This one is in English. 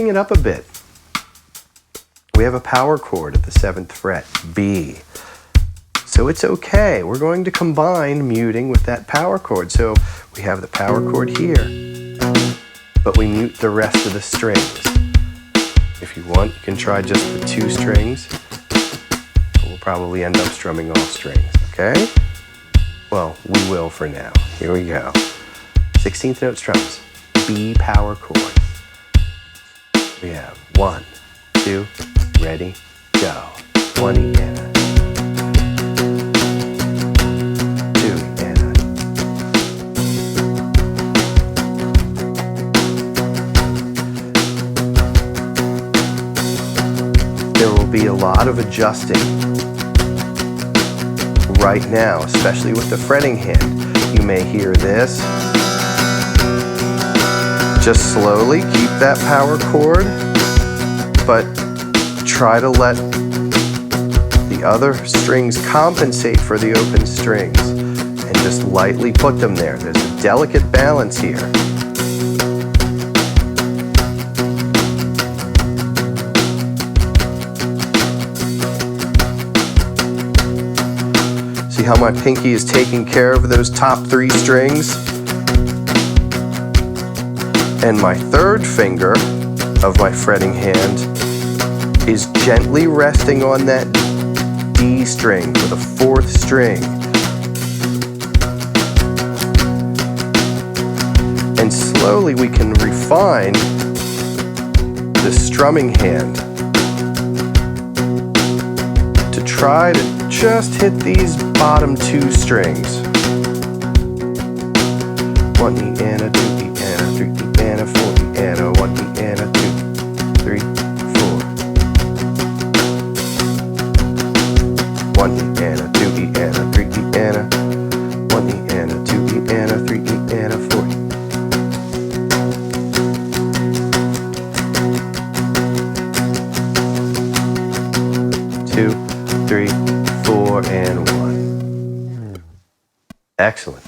loosening it up a bit. We have a power chord at the 7th fret, B. So it's okay. We're going to combine muting with that power chord. So we have the power chord here, but we mute the rest of the strings. If you want, you can try just the 2 strings. We'll probably end up strumming all strings, okay? Well, we will for now. Here we go. 16th note strums, B power chord. We have 1, 2, ready, go. 1 E and a 2 and a. There will be a lot of adjusting right now, especially with the fretting hand. You may hear this. Just slowly keep that power chord, but try to let the other strings compensate for the open strings and just lightly put them there. There's a delicate balance here. See how my pinky is taking care of those top 3 strings? And my 3rd finger of my fretting hand is gently resting on that D string for the 4th string. And slowly we can refine the strumming hand to try to just hit these bottom 2 strings. 1 E and a 2 E and a 3 E and a 4 E and a 1 E and a 2, 3, 4. 1 E and a 2 E and a 3 E and a 1 E and a 2 E and a 3 E and a 4 E. Two, 3, 4, and 1. Excellent.